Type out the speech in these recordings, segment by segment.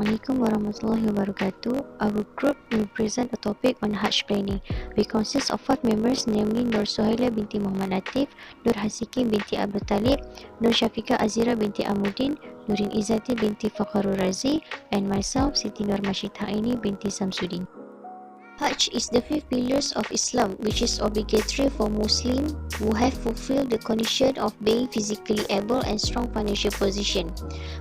Assalamualaikum warahmatullahi wabarakatuh. Our group will present a topic on Hajj planning. We consist of 5 members, namely Nur Suhaila binti Muhammad Latif, Nur Hasikin binti Abu Talib, Nur Syafiqah Azira binti Amuddin, Nurin Izzati binti Fakharul Razi, and myself, Siti Nur Mashita Aini binti Samsudin. Hajj is the 5th pillars of Islam, which is obligatory for Muslims who have fulfilled the condition of being physically able and strong financial position.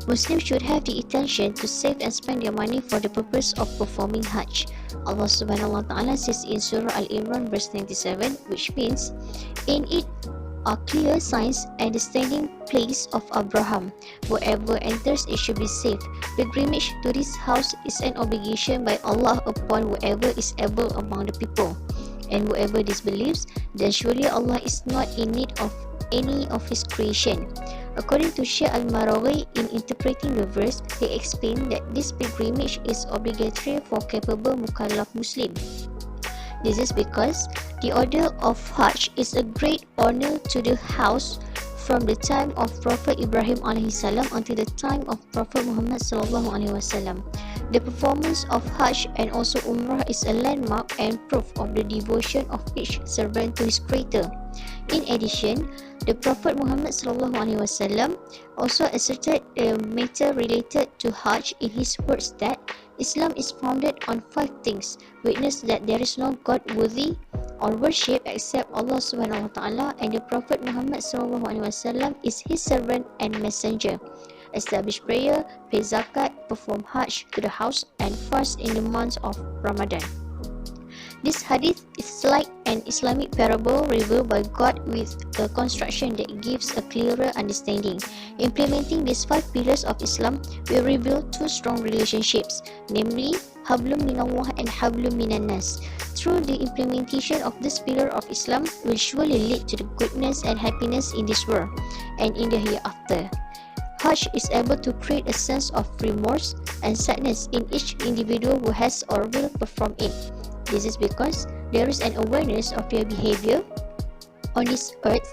Muslims should have the intention to save and spend their money for the purpose of performing Hajj. Allah Subhanahu wa Ta'ala says in Surah Al-Imran verse 97, which means, "In it are clear signs and the standing place of Abraham. Whoever enters it should be saved. Pilgrimage to this house is an obligation by Allah upon whoever is able among the people. And whoever disbelieves, then surely Allah is not in need of any of His creation." According to Sheikh Al-Marawi, in interpreting the verse, he explained that this pilgrimage is obligatory for capable mukallaf Muslim. This is because the order of Hajj is a great honor to the house from the time of Prophet Ibrahim AS until the time of Prophet Muhammad SAW. The performance of Hajj and also Umrah is a landmark and proof of the devotion of each servant to his Creator. In addition, the Prophet Muhammad SAW also asserted a matter related to Hajj in his words that Islam is founded on 5 things: witness that there is no God worthy or worship except Allah Subhanahu wa Ta'ala, and the Prophet Muhammad SAW is his servant and messenger; establish prayer, pay zakat, perform Hajj to the house, and fast in the month of Ramadan. This hadith is like an Islamic parable revealed by God with a construction that gives a clearer understanding. Implementing these 5 pillars of Islam will reveal 2 strong relationships, namely Hablum Minallah and Hablum Minan Nas. Through the implementation of this pillar of Islam will surely lead to the goodness and happiness in this world and in the hereafter. Hajj is able to create a sense of remorse and sadness in each individual who has or will perform it. This is because there is an awareness of their behavior on this earth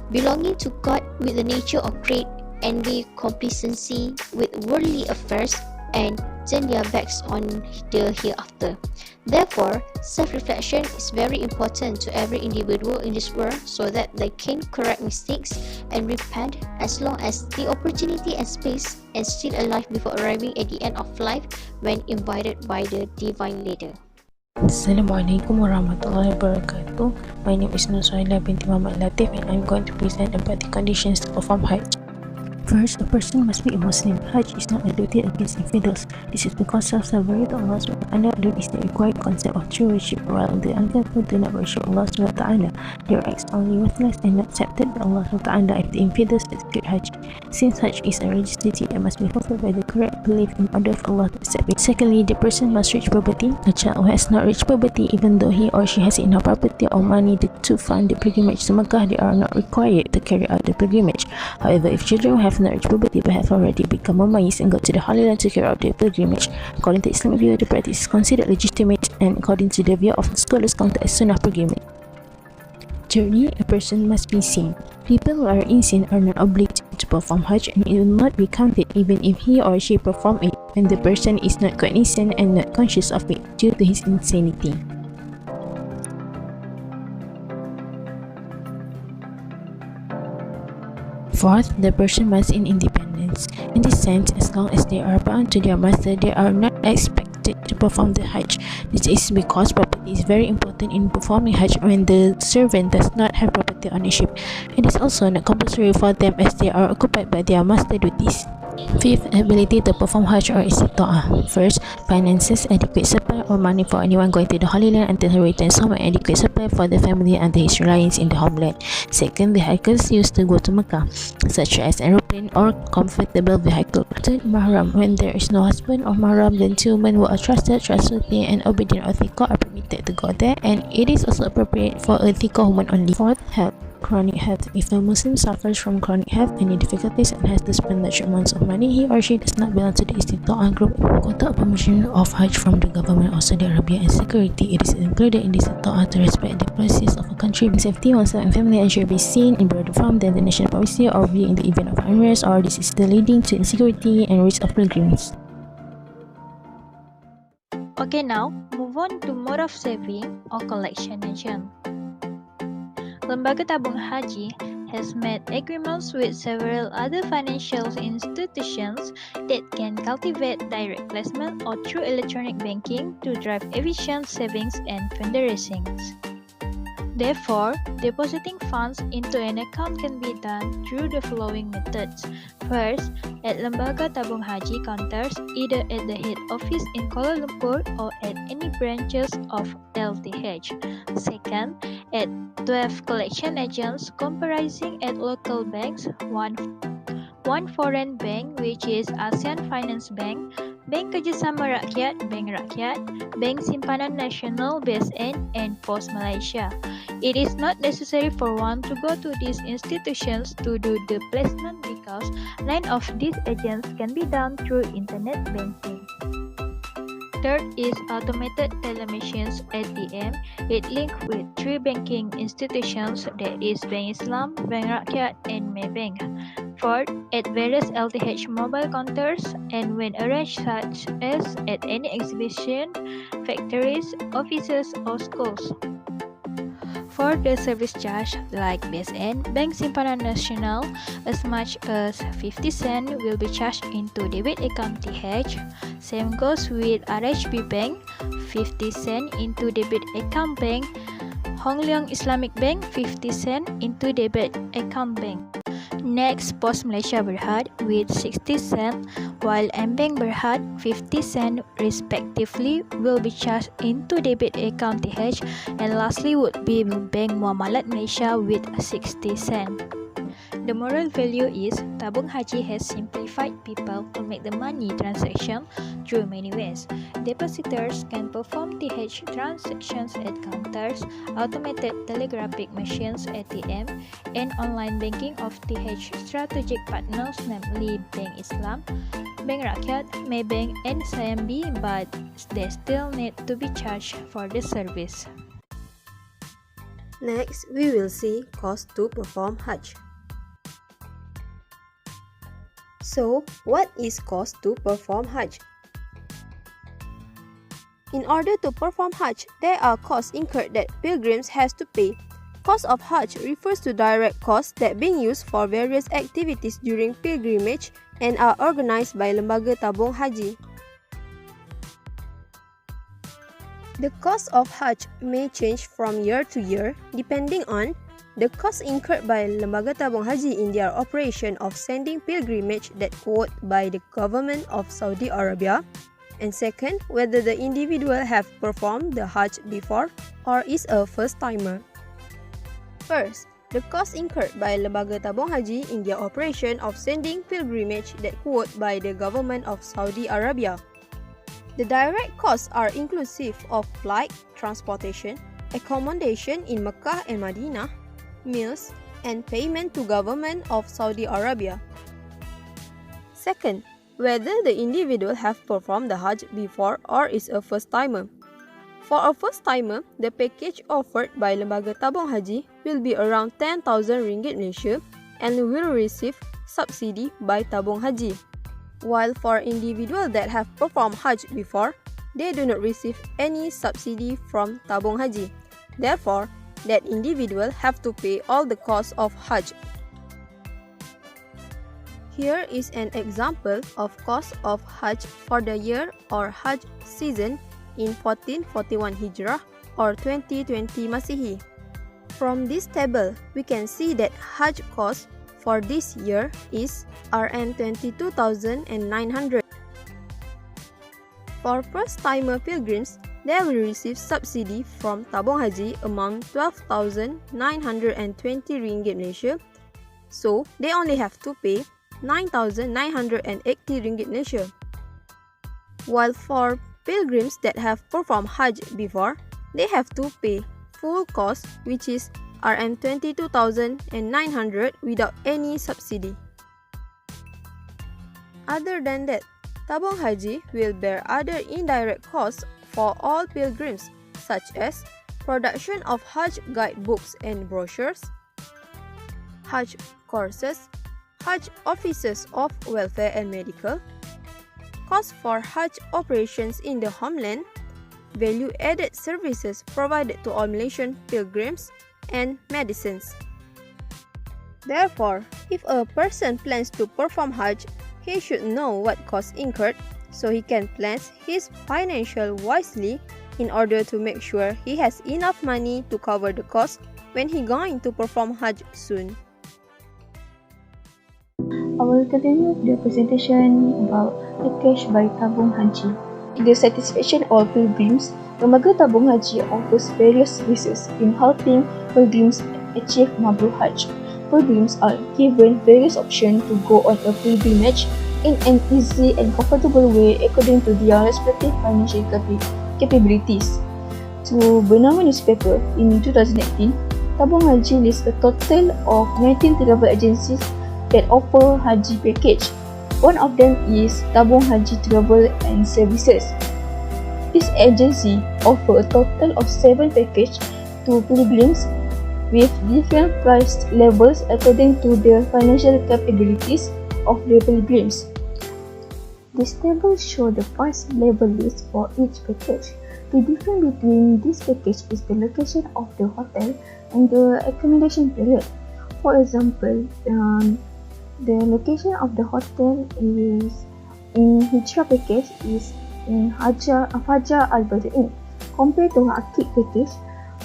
belonging to God with the nature of great envy, complacency with worldly affairs, and turn their backs on the hereafter. Therefore, self-reflection is very important to every individual in this world so that they can correct mistakes and repent as long as the opportunity and space and still alive before arriving at the end of life when invited by the divine leader. Assalamualaikum warahmatullahi wabarakatuh. My name is Nur Suhaila binti Muhammad Latif, and I'm going to present about the conditions to perform Hajj. First, a person must be a Muslim. Hajj is not a duty against infidels. This is because self-surrender to Allah SWT alone is the required concept of true worship, while the unfaithful do not worship Allah SWT. Their acts are only worthless and not accepted by Allah SWT if the infidels execute Hajj. Since Hajj is a religious duty and must be fulfilled by the correct belief in order for Allah to accept it. Secondly, the person must reach puberty. A child who has not reached puberty, even though he or she has enough property or money to fund the pilgrimage to Makkah, they are not required to carry out the pilgrimage. However, if children have not reached puberty but have already become mumayyiz and got to the Holy Land to carry out the pilgrimage, according to Islamic view, the practice is considered legitimate and according to the view of scholars counted as sunnah pilgrimage. Thirdly, a person must be sane. People who are insane are not obligated to perform Hajj, and it will not be counted even if he or she perform it when the person is not cognizant and not conscious of it due to his insanity. Fourth, the person must in independence. In this sense, as long as they are bound to their master, they are not expected to perform the Hajj. This is because property is very important in performing Hajj when the servant does not have property ownership. It is also not compulsory for them as they are occupied by their master duties. Fifth, ability to perform Hajj or istita'ah. First, finances, adequate supply or money for anyone going to the Holy Land until he returns home, and adequate supply for the family under his reliance in the homeland. Second, vehicles used to go to Mecca, such as aeroplane or comfortable vehicle. Third, mahram. When there is no husband or mahram, then 2 men who are trusted, trustworthy, and obedient or thiqah are permitted to go there, and it is also appropriate for a thiqah woman only. Fourth, health. Chronic health. If a Muslim suffers from chronic health, any difficulties, and has to spend large amounts of money, he or she does not belong to the istita'ah group. Quota permission of Hajj from the government of Saudi Arabia and security. It is included in the istita'ah to respect the policies of a country. Safety, oneself and family should be seen in broader form than the national policy or view in the event of unrest or disaster leading to insecurity and risk of pilgrims. Okay, now move on to mode of saving or collection agent. Lembaga Tabung Haji has made agreements with several other financial institutions that can cultivate direct placement or through electronic banking to drive efficient savings and fundraising. Therefore, depositing funds into an account can be done through the following methods. First, at Lembaga Tabung Haji counters, either at the head office in Kuala Lumpur or at any branches of LTH. Second, at 12 collection agents comprising at local banks, one foreign bank which is ASEAN Finance Bank, Bank Kerjasama Rakyat, Bank Rakyat, Bank Simpanan Nasional BSN, and Pos Malaysia. It is not necessary for one to go to these institutions to do the placement because none of these agents can be done through internet banking. Third is automated teller machines ATM. It links with 3 banking institutions, that is Bank Islam, Bank Rakyat, and Maybank. Fourth, at various LTH mobile counters and when arranged such as at any exhibition, factories, offices, or schools. For the service charge like BSN, Bank Simpanan Nasional, as much as 50 cents will be charged into debit account TH. Same goes with RHB Bank, 50 cents into debit account bank. Hong Leong Islamic Bank, 50 cents into debit account bank. Next, Pos Malaysia Berhad with 60 cents, while Bank Berhad 50 cents respectively will be charged into debit account TH, and lastly would be Bank Muamalat Malaysia with 60 cents. The moral value is Tabung Haji has simplified people to make the money transaction through many ways. Depositors can perform TH transactions at counters, automated telegraphic machines ATM, and online banking of TH strategic partners namely Bank Islam, Bank Rakyat, Maybank, and CIMB, but they still need to be charged for the service. Next, we will see cost to perform Hajj. So, what is cost to perform Hajj? In order to perform Hajj, there are costs incurred that pilgrims has to pay. Cost of Hajj refers to direct costs that being used for various activities during pilgrimage and are organized by Lembaga Tabung Haji. The cost of Hajj may change from year to year depending on the cost incurred by Lembaga Tabung Haji in their operation of sending pilgrimage that quote by the government of Saudi Arabia, and second, whether the individual have performed the Hajj before or is a first-timer. First, the cost incurred by Lembaga Tabung Haji in their operation of sending pilgrimage that quote by the government of Saudi Arabia. The direct costs are inclusive of flight, transportation, accommodation in Mecca and Madinah, meals, and payment to government of Saudi Arabia. Second, whether the individual have performed the Hajj before or is a first-timer. For a first-timer, the package offered by Lembaga Tabung Haji will be around 10,000 ringgit Malaysia and will receive subsidy by Tabung Haji. While for individuals that have performed Hajj before, they do not receive any subsidy from Tabung Haji. Therefore, that individual have to pay all the costs of Hajj. Here is an example of cost of Hajj for the year or Hajj season in 1441 Hijrah or 2020 Masihi. From this table, we can see that Hajj cost for this year is Rm 22,900. For first-timer pilgrims, they will receive subsidy from Tabung Haji amount 12,920 ringgit Malaysia, so they only have to pay 9,980 ringgit Malaysia. While for pilgrims that have performed Hajj before, they have to pay full cost, which is Rm 22,900 without any subsidy. Other than that, Tabung Haji will bear other indirect costs for all pilgrims, such as production of Hajj guidebooks and brochures, Hajj courses, Hajj offices of welfare and medical, costs for Hajj operations in the homeland, value-added services provided to all Malaysian pilgrims, and medicines. Therefore, if a person plans to perform Hajj, he should know what costs incurred so he can plan his financial wisely in order to make sure he has enough money to cover the cost when he going to perform Hajj soon. I will continue the presentation about package by Tabung Haji. In the satisfaction of pilgrims, Lembaga Tabung Haji offers various services in helping pilgrims achieve Mabrur Hajj. Pilgrims are given various options to go on a pilgrimage in an easy and comfortable way according to their respective financial capabilities. To Bernama newspaper in 2018, Tabung Haji lists a total of 19 travel agencies that offer Haji package. One of them is Tabung Haji Travel and Services. This agency offers a total of 7 packages to pilgrims with different price levels according to the financial capabilities of the pilgrims. This table shows the price level list for each package. The difference between this package is the location of the hotel and the accommodation period. For example, the location of the hotel is in Hijrah package is in Fajar Al-Badrin. Compared to Akik package,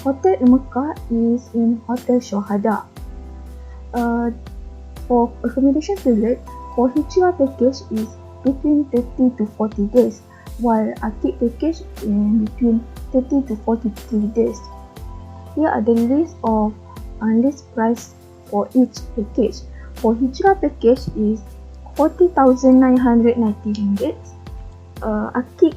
Hotel Mecca is in Hotel Shohada. For accommodation period, for Hijrah package is between 30 to 40 days, while Akik package in between 30 to 43 days. Here are the list of list price for each package. For Hijrah package is 40,990 ringgit. Akik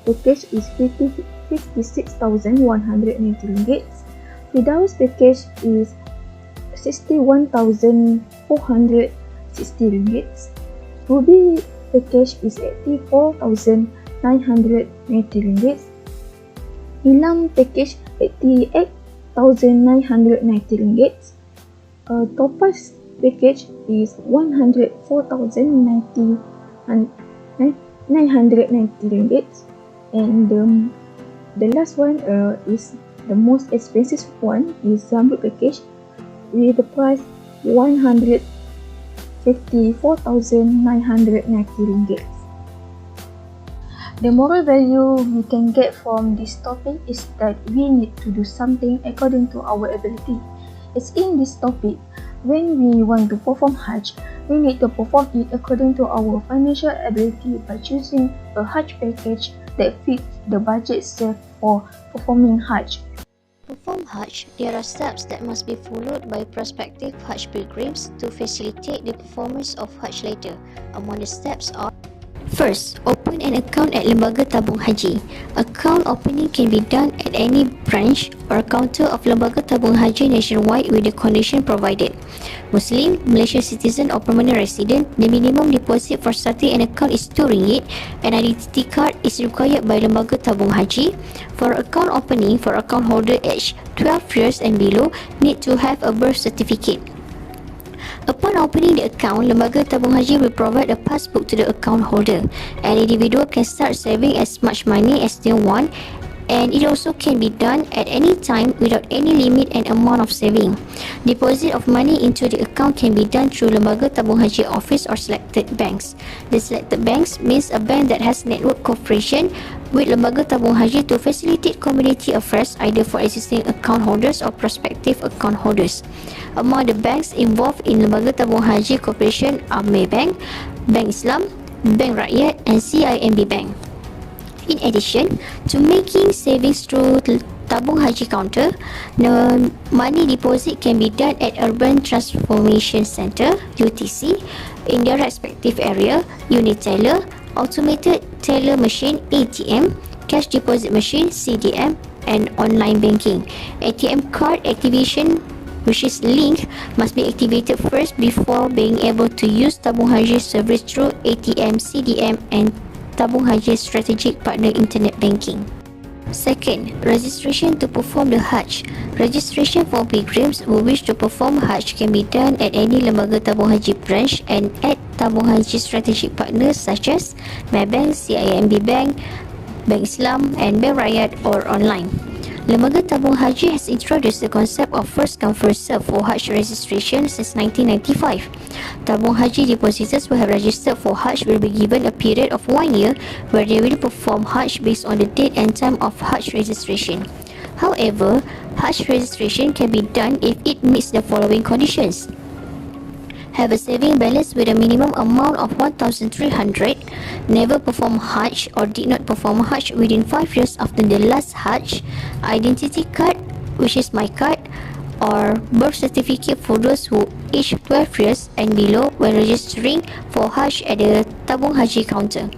package is 56,190 ringgit. Firdaus package is 61,460 ringgit. Ruby package is 84,990 ringgit. Ilam package 88,990 ringgit. Topaz package is 104,990 ringgit, and the last one is the most expensive one is Zamrud package with the price 154,990 ringgit. The moral value we can get from this topic is that we need to do something according to our ability. As in this topic, when we want to perform Hajj, we need to perform it according to our financial ability by choosing a Hajj package that fits the budget set for performing Hajj. To perform Hajj, there are steps that must be followed by prospective Hajj pilgrims to facilitate the performance of Hajj later. Among the steps are: first, open an account at Lembaga Tabung Haji. Account opening can be done at any branch or counter of Lembaga Tabung Haji nationwide with the condition provided. Muslim, Malaysian citizen or permanent resident, the minimum deposit for starting an account is RM2. An identity card is required by Lembaga Tabung Haji. For account opening, for account holder aged 12 years and below, need to have a birth certificate. Upon opening the account, Lembaga Tabung Haji will provide a passbook to the account holder. An individual can start saving as much money as they want, and it also can be done at any time without any limit and amount of saving. Deposit of money into the account can be done through Lembaga Tabung Haji office or selected banks. The selected banks means a bank that has network cooperation with Lembaga Tabung Haji to facilitate community affairs either for existing account holders or prospective account holders. Among the banks involved in Lembaga Tabung Haji Corporation are Maybank, Bank Islam, Bank Rakyat and CIMB Bank. In addition to making savings through Tabung Haji counter, the money deposit can be done at Urban Transformation Centre (UTC) in their respective area, unit teller, automated teller machine (ATM), cash deposit machine (CDM), and online banking. ATM card activation, which is linked, must be activated first before being able to use Tabung Haji service through ATM, CDM, and Tabung Haji Strategic Partner Internet Banking. Second, registration to perform the Hajj. Registration for pilgrims who wish to perform Hajj can be done at any Lembaga Tabung Haji branch and at Tabung Haji Strategic Partners such as Maybank, CIMB Bank, Bank Islam and Bank Rakyat or online. Lembaga Tabung Haji has introduced the concept of first come first serve for Hajj registration since 1995. Tabung Haji depositors who have registered for Hajj will be given a period of 1 year where they will perform Hajj based on the date and time of Hajj registration. However, Hajj registration can be done if it meets the following conditions: have a saving balance with a minimum amount of 1,300, never perform Hajj or did not perform Hajj within 5 years after the last Hajj, identity card, which is my card, or birth certificate for those who aged 12 years and below when registering for Hajj at the Tabung Haji counter.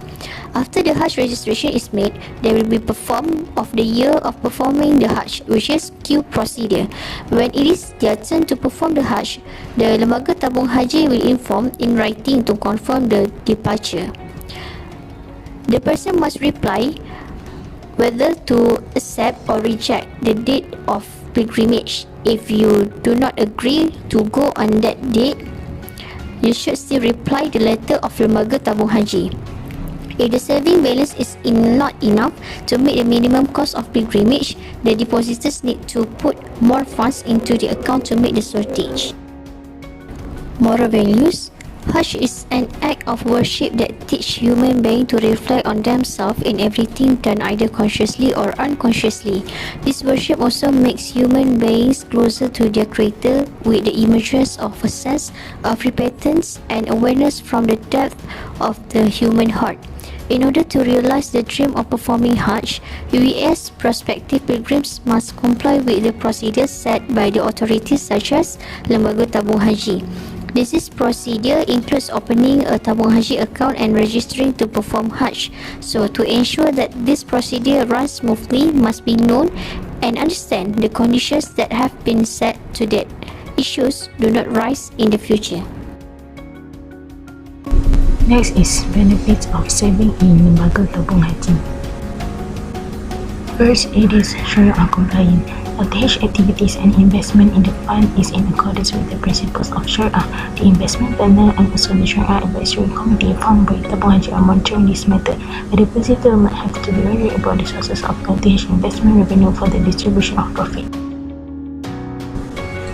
After the Hajj registration is made, there will be performed of the year of performing the Hajj, which is queue procedure. When it is their turn to perform the Hajj, the Lembaga Tabung Haji will inform in writing to confirm the departure. The person must reply whether to accept or reject the date of pilgrimage. If you do not agree to go on that date, you should still reply the letter of Lembaga Tabung Haji. If the saving balance is not enough to meet the minimum cost of pilgrimage, the depositors need to put more funds into the account to make the shortage. Moral values. Hajj is an act of worship that teach human beings to reflect on themselves in everything done either consciously or unconsciously. This worship also makes human beings closer to their creator with the emergence of a sense of repentance and awareness from the depth of the human heart. In order to realize the dream of performing Hajj, UES prospective pilgrims must comply with the procedures set by the authorities such as Lembaga Tabung Haji. This procedure includes opening a Tabung Haji account and registering to perform Hajj. So, to ensure that this procedure runs smoothly, must be known and understand the conditions that have been set so that issues do not rise in the future. Next is benefits of saving in Lembaga Tabung Haji. First, it is Sharia compliant. LTH activities and investment in the fund is in accordance with the principles of Sharia. The investment panel and also the Sharia advisory committee formed by Tabung Haji are monitoring this matter. A depositor might have to be wary about the sources of LTH investment revenue for the distribution of profit.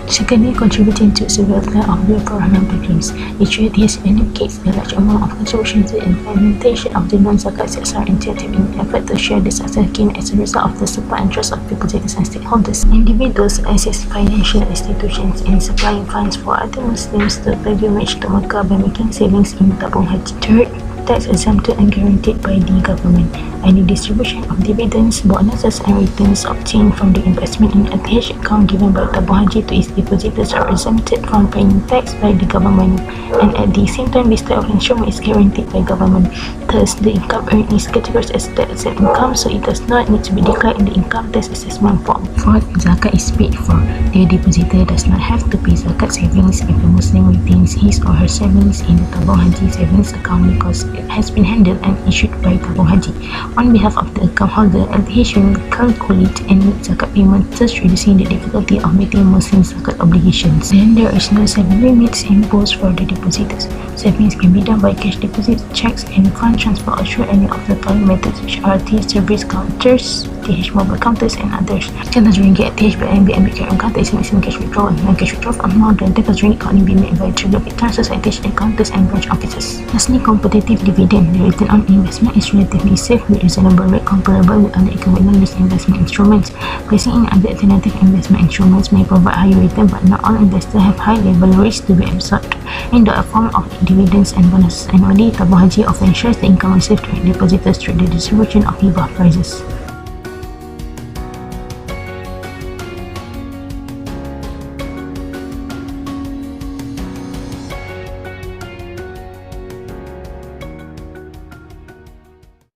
Secondly, contributing to survival of the foreign pilgrims. The charities allocates a large amount of contribution to the implementation of the non-zakat CSR initiative in an effort to share the success gained as a result of the support and trust of depositors and stakeholders. Individuals assist financial institutions in supplying funds for other Muslims to pilgrimage to Makkah by making savings in Tabung Haji. Third, tax exempted and guaranteed by the government. Any distribution of dividends, bonuses and returns obtained from the investment in a LTH account given by Tabung Haji to its depositors are exempted from paying tax by the government, and at the same time this type of instrument is guaranteed by government. Thus, the income earned is categorized as tax-exempt income, so it does not need to be declared in the income tax assessment form. Fourth, zakat is paid for. The depositor does not have to pay zakat savings if a Muslim retains his or her savings in the Tabung Haji savings account because it has been handled and issued by Tabung Haji. On behalf of the account holder, LTH will calculate and make zakat payment, thus reducing the difficulty of meeting Muslim zakat obligations. Then there is no saving limits imposed for the depositors. Savings can be done by cash deposits, checks, and fund transfer or through any of the following methods, which are TH service counters, TH mobile counters, and others. Contact ringgit at TH by NB current counter is maximum cash withdrawal. Non-cash withdrawal of more than 10,000 ringgit can only be made by trigger-bit transfers at TH counters and branch offices. Lastly, competitive dividend. The return on investment is relatively safe with reasonable rate comparable with other equivalent investment instruments. Placing in other alternative investment instruments may provide higher return, but not all investors have high level risk to be absorbed. In the form of dividends and bonuses annually, Tabung Haji often shares the income received to depositors through the distribution of hibah prizes.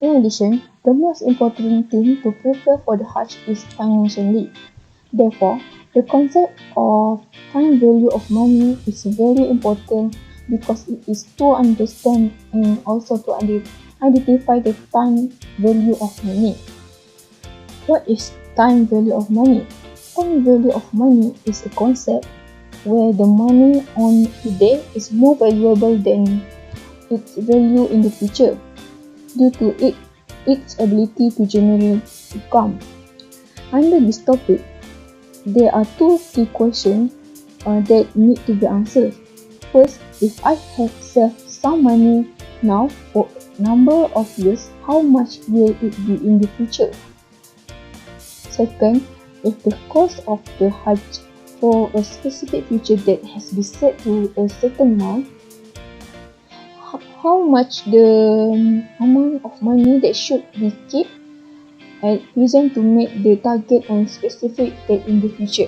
In addition, the most important thing to prepare for the Hajj is financially. Therefore, the concept of time value of money is very important because it is to understand and also to identify the time value of money. What is time value of money? Time value of money is a concept where the money on today is more valuable than its value in the future. Due to it its ability to generate income. Under this topic, there are two key questions that need to be answered. First, if I have saved some money now for a number of years, how much will it be in the future? Second, if the cost of the Hajj for a specific future that has been set to a certain amount, how much the amount of money that should be kept at present to make the target on specific date in the future.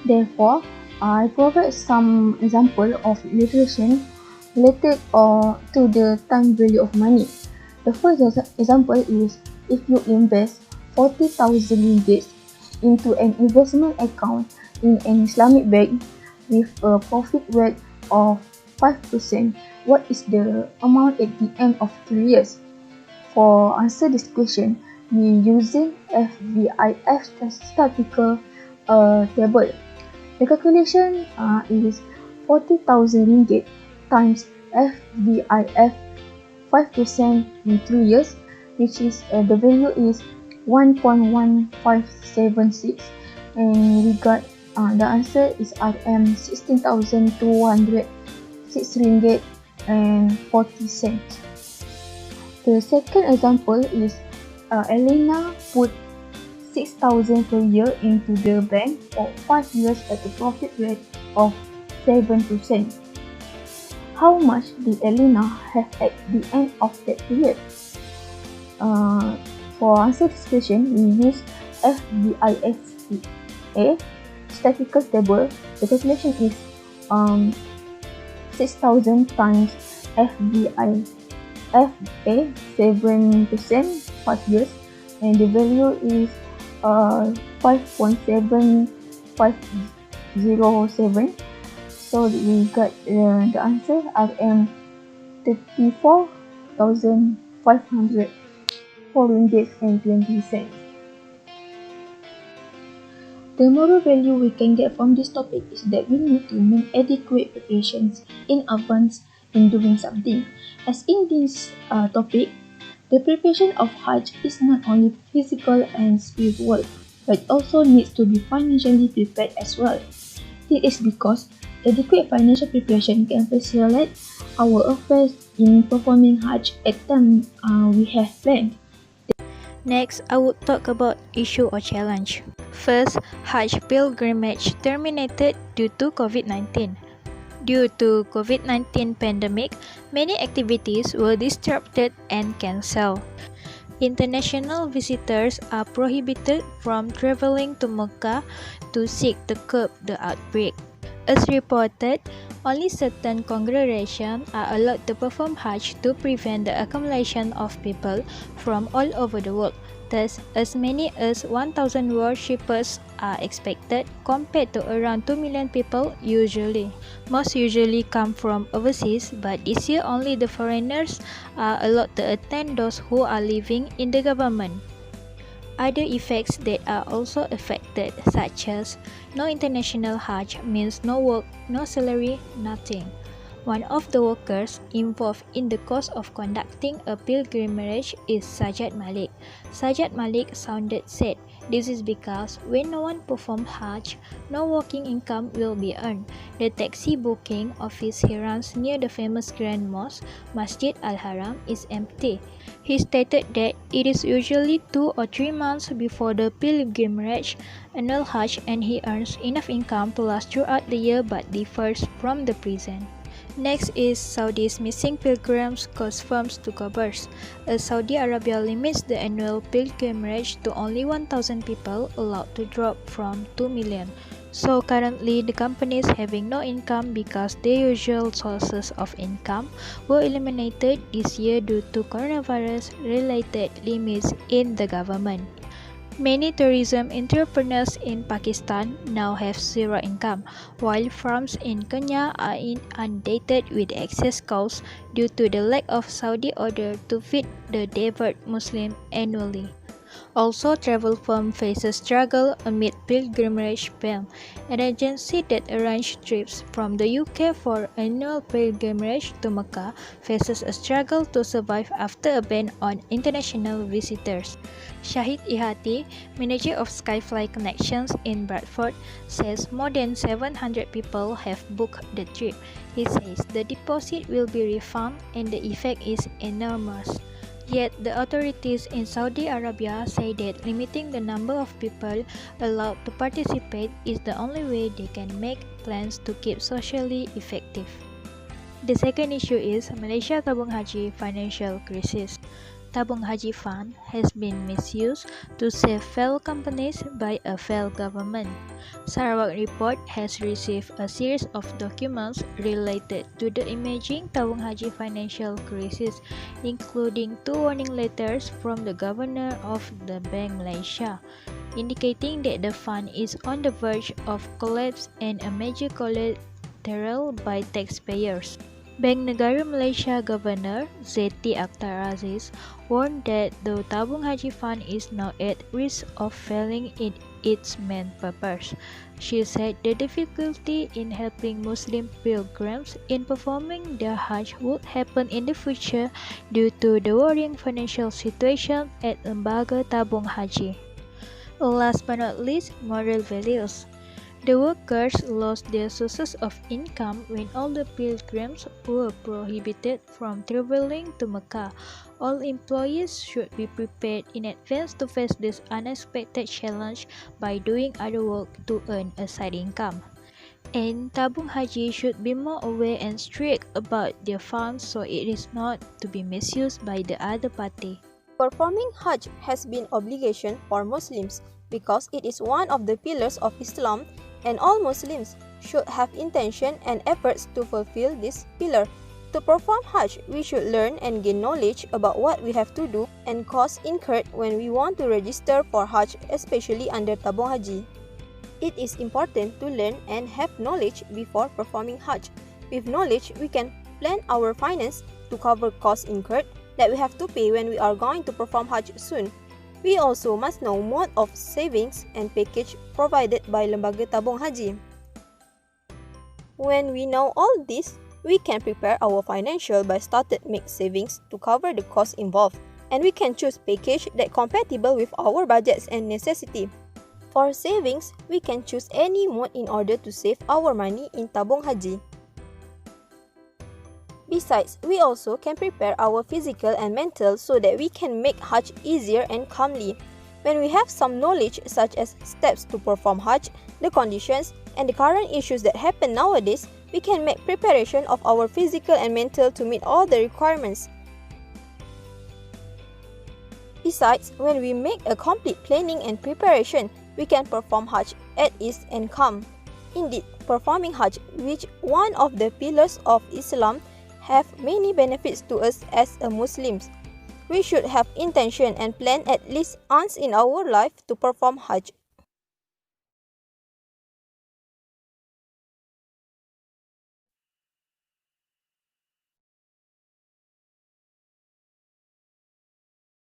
Therefore, I provide some example of illustration related to the time value of money. The first example is if you invest 40,000 ringgit into an investment account in an Islamic bank with a profit rate of 5%, what is the amount at the end of 3 years? For answer this question, we using FVIF statistical table. The calculation is 40,000 ringgit times FVIF 5% in 3 years, which is the value is 1.1576, and we got the answer is RM 16,206 ringgit and 40 cents. The second example is Elena put 6,000 per year into the bank for 5 years at a profit rate of 7%. How much did Elena have at the end of that period? For answer this question, we use FVISA statistical table. The calculation is 6,000 times FVIFA 7% 5 years, and the value is 5.7507. So we got the answer RM 34,500 ringgit and 20 cents. The moral value we can get from this topic is that we need to make adequate preparations in advance in doing something. As in this topic, the preparation of Hajj is not only physical and spiritual, but also needs to be financially prepared as well. This is because adequate financial preparation can facilitate our affairs in performing Hajj at time we have planned. Next, I would talk about issue or challenge. First, Hajj pilgrimage terminated due to COVID-19. Due to COVID-19 pandemic, many activities were disrupted and cancelled. International visitors are prohibited from traveling to Mecca to seek to curb the outbreak. As reported, only certain congregations are allowed to perform Hajj to prevent the accumulation of people from all over the world. Thus, as many as 1,000 worshippers are expected, compared to around 2 million people usually. Most usually come from overseas, but this year only the foreigners are allowed to attend, those who are living in the government. Other effects that are also affected, such as no international Hajj means no work, no salary, nothing. One of the workers involved in the cost of conducting a pilgrimage is Sajjad Malik. Sajjad Malik sounded sad. This is because when no one performs Hajj, no working income will be earned. The taxi booking office he runs near the famous Grand Mosque, Masjid Al-Haram, is empty. He stated that it is usually 2 or 3 months before the pilgrimage, annual Hajj, and he earns enough income to last throughout the year but differs from the present. Next is Saudi's missing pilgrims confirms to Qabrs. As Saudi Arabia limits the annual pilgrimage to only 1,000 people allowed to drop from 2 million. So currently the companies having no income because their usual sources of income were eliminated this year due to coronavirus related limits in the government. Many tourism entrepreneurs in Pakistan now have zero income, while farms in Kenya are inundated with excess cows due to the lack of Saudi order to feed the devout Muslim annually. Also, travel firm faces struggle amid pilgrimage ban. An agency that arranges trips from the UK for annual pilgrimage to Mecca faces a struggle to survive after a ban on international visitors. Shahid Ihati, manager of Skyfly Connections in Bradford, says more than 700 people have booked the trip. He says the deposit will be refunded and the effect is enormous. Yet, the authorities in Saudi Arabia say that limiting the number of people allowed to participate is the only way they can make plans to keep socially effective. The second issue is Malaysia Tabung Haji financial crisis. Tabung Haji Fund has been misused to save failed companies by a failed government. Sarawak Report has received a series of documents related to the emerging Tabung Haji financial crisis, including 2 warning letters from the Governor of the Bank Malaysia, indicating that the fund is on the verge of collapse and a major collateral by taxpayers. Bank Negara Malaysia Governor Zeti Akhtar Aziz warned that the Tabung Haji Fund is now at risk of failing in its main purpose. She said the difficulty in helping Muslim pilgrims in performing their Hajj would happen in the future due to the worrying financial situation at Lembaga Tabung Haji. Last but not least, moral values. The workers lost their sources of income when all the pilgrims were prohibited from traveling to Mecca. All employees should be prepared in advance to face this unexpected challenge by doing other work to earn a side income. And Tabung Haji should be more aware and strict about their funds so it is not to be misused by the other party. Performing Hajj has been obligation for Muslims because it is one of the pillars of Islam, and all Muslims should have intention and efforts to fulfill this pillar. To perform Hajj, we should learn and gain knowledge about what we have to do and costs incurred when we want to register for Hajj, especially under Tabung Haji. It is important to learn and have knowledge before performing Hajj. With knowledge, we can plan our finance to cover costs incurred that we have to pay when we are going to perform Hajj soon. We also must know mode of savings and package provided by Lembaga Tabung Haji. When we know all this, we can prepare our financial by started make savings to cover the costs involved, and we can choose package that compatible with our budgets and necessity. For savings, we can choose any mode in order to save our money in Tabung Haji. Besides, we also can prepare our physical and mental so that we can make Hajj easier and calmly. When we have some knowledge such as steps to perform Hajj, the conditions, and the current issues that happen nowadays, we can make preparation of our physical and mental to meet all the requirements. Besides, when we make a complete planning and preparation, we can perform Hajj at ease and calm. Indeed, performing Hajj, which one of the pillars of Islam, have many benefits to us as a Muslims. We should have intention and plan at least once in our life to perform Hajj.